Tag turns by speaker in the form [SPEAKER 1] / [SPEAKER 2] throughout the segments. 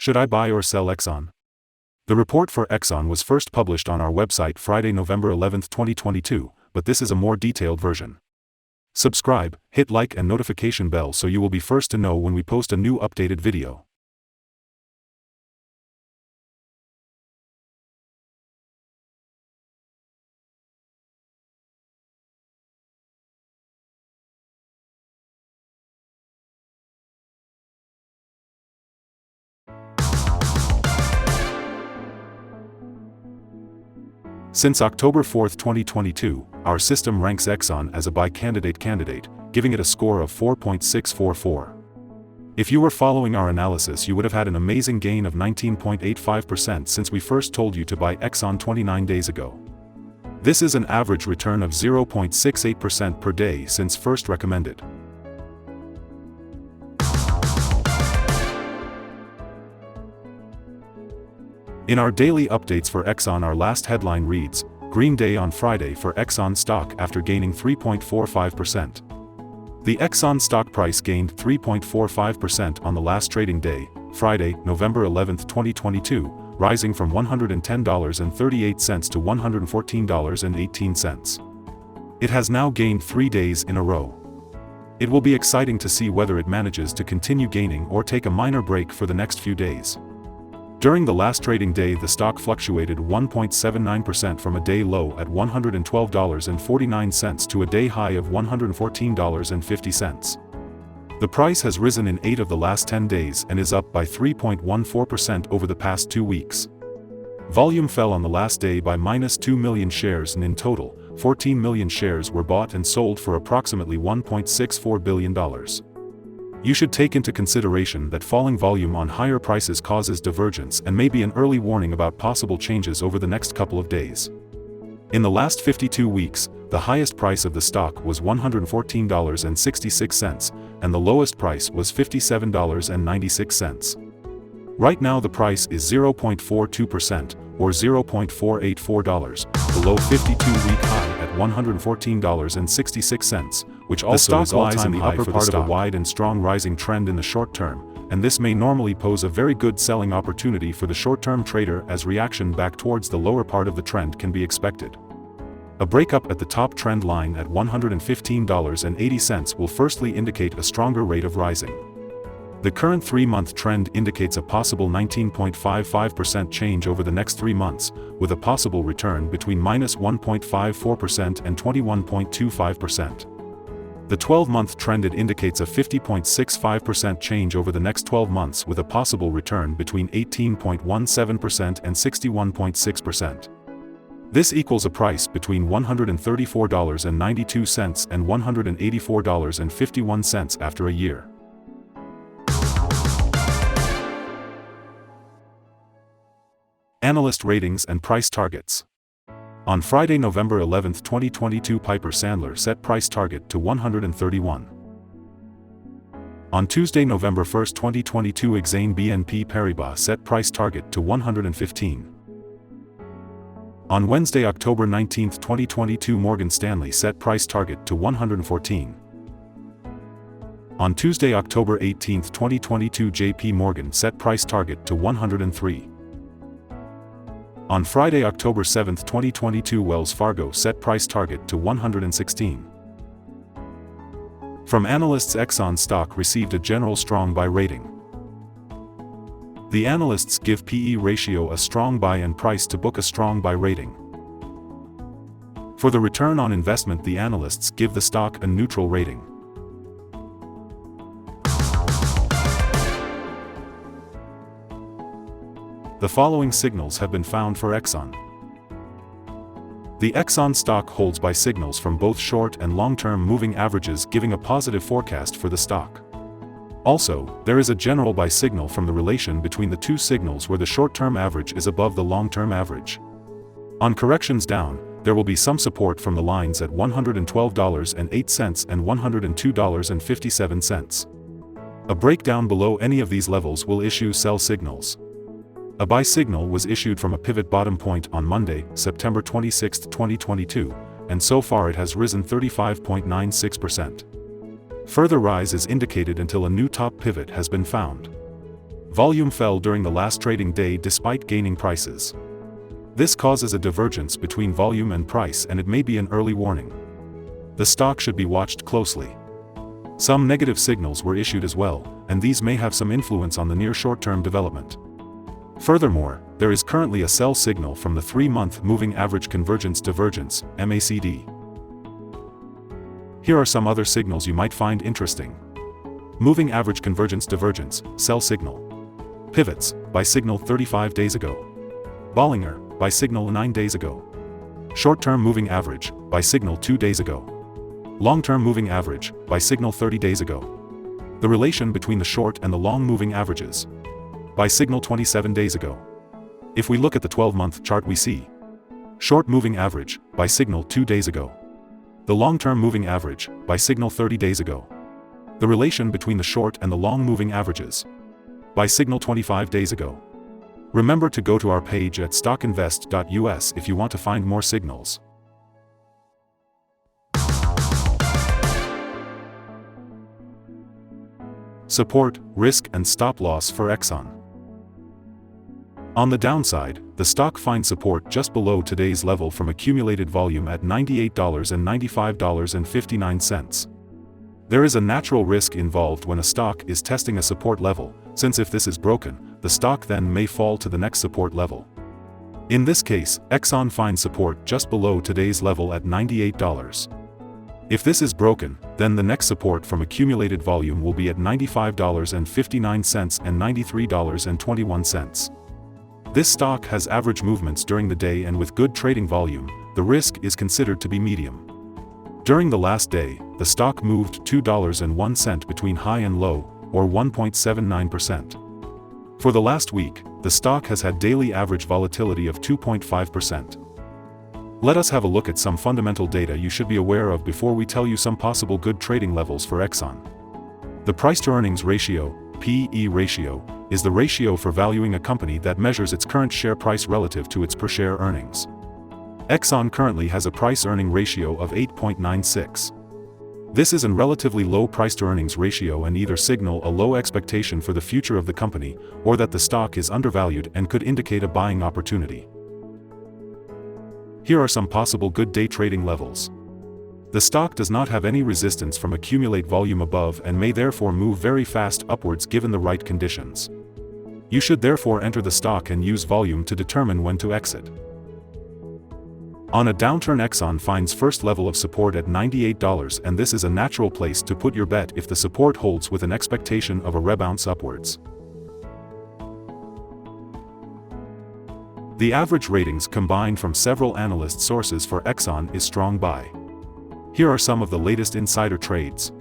[SPEAKER 1] Should I buy or sell Exxon? The report for Exxon was first published on our website Friday, November 11, 2022, but this is a more detailed version. Subscribe, hit like and notification bell so you will be first to know when we post a new updated video. Since October 4, 2022, our system ranks Exxon as a buy candidate, giving it a score of 4.644. If you were following our analysis, you would have had an amazing gain of 19.85% since we first told you to buy Exxon 29 days ago. This is an average return of 0.68% per day since first recommended. In our daily updates for Exxon, our last headline reads, "Green Day on Friday for Exxon stock after gaining 3.45%. The Exxon stock price gained 3.45% on the last trading day, Friday, November 11, 2022, rising from $110.38 to $114.18. It has now gained 3 days in a row. It will be exciting to see whether it manages to continue gaining or take a minor break for the next few days. During the last trading day, the stock fluctuated 1.79% from a day low at $112.49 to a day high of $114.50. The price has risen in 8 of the last 10 days and is up by 3.14% over the past 2 weeks. Volume fell on the last day by -2 million shares, and in total, 14 million shares were bought and sold for approximately $1.64 billion. You should take into consideration that falling volume on higher prices causes divergence and may be an early warning about possible changes over the next couple of days. In the last 52 weeks, the highest price of the stock was $114.66, and the lowest price was $57.96. Right now the price is 0.42%, or $0.484, below 52-week high at $114.66, which also is lies in the upper part of a wide and strong rising trend in the short term, and this may normally pose a very good selling opportunity for the short-term trader as reaction back towards the lower part of the trend can be expected. A breakup at the top trend line at $115.80 will firstly indicate a stronger rate of rising. The current 3-month trend indicates a possible 19.55% change over the next 3 months, with a possible return between -1.54% and 21.25%. The 12-month trend indicates a 50.65% change over the next 12 months, with a possible return between 18.17% and 61.6%. This equals a price between $134.92 and $184.51 after a year. Analyst ratings and price targets. On Friday, November 11, 2022, Piper Sandler set price target to 131. On Tuesday, November 1, 2022, Exxon BNP Paribas set price target to 115. On Wednesday, October 19, 2022, Morgan Stanley set price target to 114. On Tuesday, October 18, 2022, JP Morgan set price target to 103. On Friday, October 7, 2022, Wells Fargo set price target to 116. From analysts, Exxon stock received a general strong buy rating. The analysts give PE ratio a strong buy and price to book a strong buy rating. For the return on investment, the analysts give the stock a neutral rating. The following signals have been found for Exxon. The Exxon stock holds buy signals from both short and long-term moving averages, giving a positive forecast for the stock. Also, there is a general buy signal from the relation between the two signals where the short-term average is above the long-term average. On corrections down, there will be some support from the lines at $112.08 and $102.57. A breakdown below any of these levels will issue sell signals. A buy signal was issued from a pivot bottom point on Monday, September 26, 2022, and so far it has risen 35.96%. Further rise is indicated until a new top pivot has been found. Volume fell during the last trading day despite gaining prices. This causes a divergence between volume and price, and it may be an early warning. The stock should be watched closely. Some negative signals were issued as well, and these may have some influence on the near short-term development. Furthermore, there is currently a sell signal from the 3-month Moving Average Convergence Divergence, MACD. Here are some other signals you might find interesting. Moving Average Convergence Divergence, sell signal. Pivots, buy signal 35 days ago. Bollinger, buy signal 9 days ago. Short-term Moving Average, buy signal 2 days ago. Long-term Moving Average, buy signal 30 days ago. The relation between the short and the long moving averages. Buy signal 27 days ago. If we look at the 12-month chart, we see short moving average, buy signal 2 days ago. The long-term moving average, buy signal 30 days ago. The relation between the short and the long moving averages. Buy signal 25 days ago. Remember to go to our page at StockInvest.us if you want to find more signals. Support, risk and stop loss for Exxon. On the downside, the stock finds support just below today's level from accumulated volume at $98 and $95.59. There is a natural risk involved when a stock is testing a support level, since if this is broken, the stock then may fall to the next support level. In this case, Exxon finds support just below today's level at $98. If this is broken, then the next support from accumulated volume will be at $95.59 and $93.21. This stock has average movements during the day, and with good trading volume, the risk is considered to be medium. During the last day, the stock moved $2.01 between high and low, or 1.79%. For the last week, the stock has had daily average volatility of 2.5%. Let us have a look at some fundamental data you should be aware of before we tell you some possible good trading levels for Exxon. The price-to-earnings ratio, P/E ratio, is the ratio for valuing a company that measures its current share price relative to its per-share earnings. Exxon currently has a price-earning ratio of 8.96. This is a relatively low price-to-earnings ratio and either signal a low expectation for the future of the company, or that the stock is undervalued and could indicate a buying opportunity. Here are some possible good day trading levels. The stock does not have any resistance from accumulate volume above and may therefore move very fast upwards given the right conditions. You should therefore enter the stock and use volume to determine when to exit. On a downturn, Exxon finds first level of support at $98, and this is a natural place to put your bet if the support holds with an expectation of a rebound upwards. The average ratings combined from several analyst sources for Exxon is strong buy. Here are some of the latest insider trades.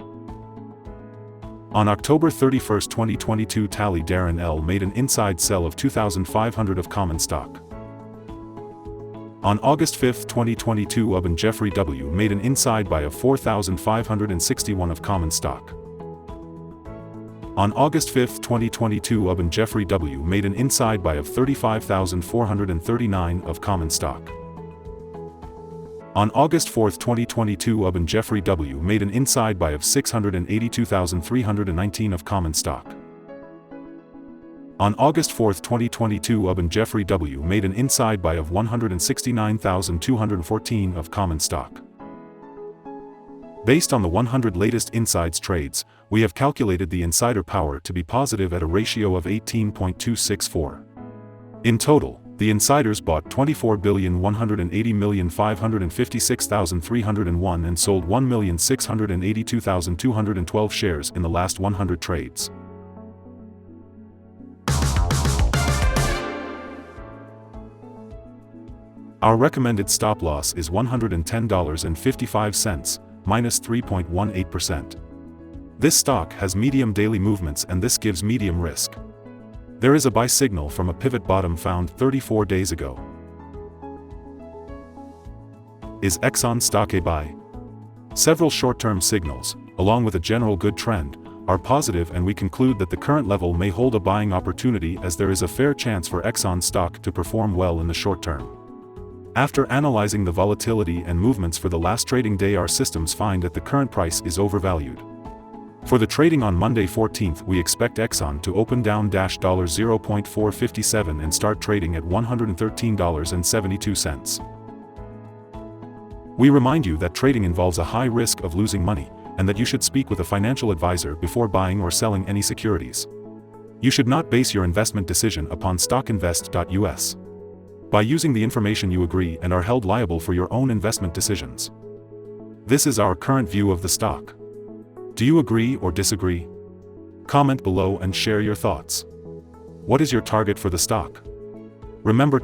[SPEAKER 1] On October 31, 2022, Tally Darren L. made an inside sell of 2,500 of common stock. On August 5, 2022, UAB and Jeffrey W. made an inside buy of 4,561 of common stock. On August 5, 2022, UAB and Jeffrey W. made an inside buy of 35,439 of common stock. On August 4, 2022, UAB and Jeffrey W. made an inside buy of 682,319 of common stock. On August 4, 2022, UAB and Jeffrey W. made an inside buy of 169,214 of common stock. Based on the 100 latest insides trades, we have calculated the insider power to be positive at a ratio of 18.264. In total, the insiders bought 24,180,556,301 and sold 1,682,212 shares in the last 100 trades. Our recommended stop loss is $110.55, minus 3.18%. This stock has medium daily movements, and this gives medium risk. There is a buy signal from a pivot bottom found 34 days ago. Is Exxon stock a buy? Several short-term signals, along with a general good trend, are positive, and we conclude that the current level may hold a buying opportunity, as there is a fair chance for Exxon stock to perform well in the short term. After analyzing the volatility and movements for the last trading day, our systems find that the current price is overvalued. For the trading on Monday 14th, we expect Exxon to open down $0.457 and start trading at $113.72. We remind you that trading involves a high risk of losing money, and that you should speak with a financial advisor before buying or selling any securities. You should not base your investment decision upon StockInvest.us. By using the information you agree and are held liable for your own investment decisions. This is our current view of the stock. Do you agree or disagree? Comment below and share your thoughts. What is your target for the stock? Remember to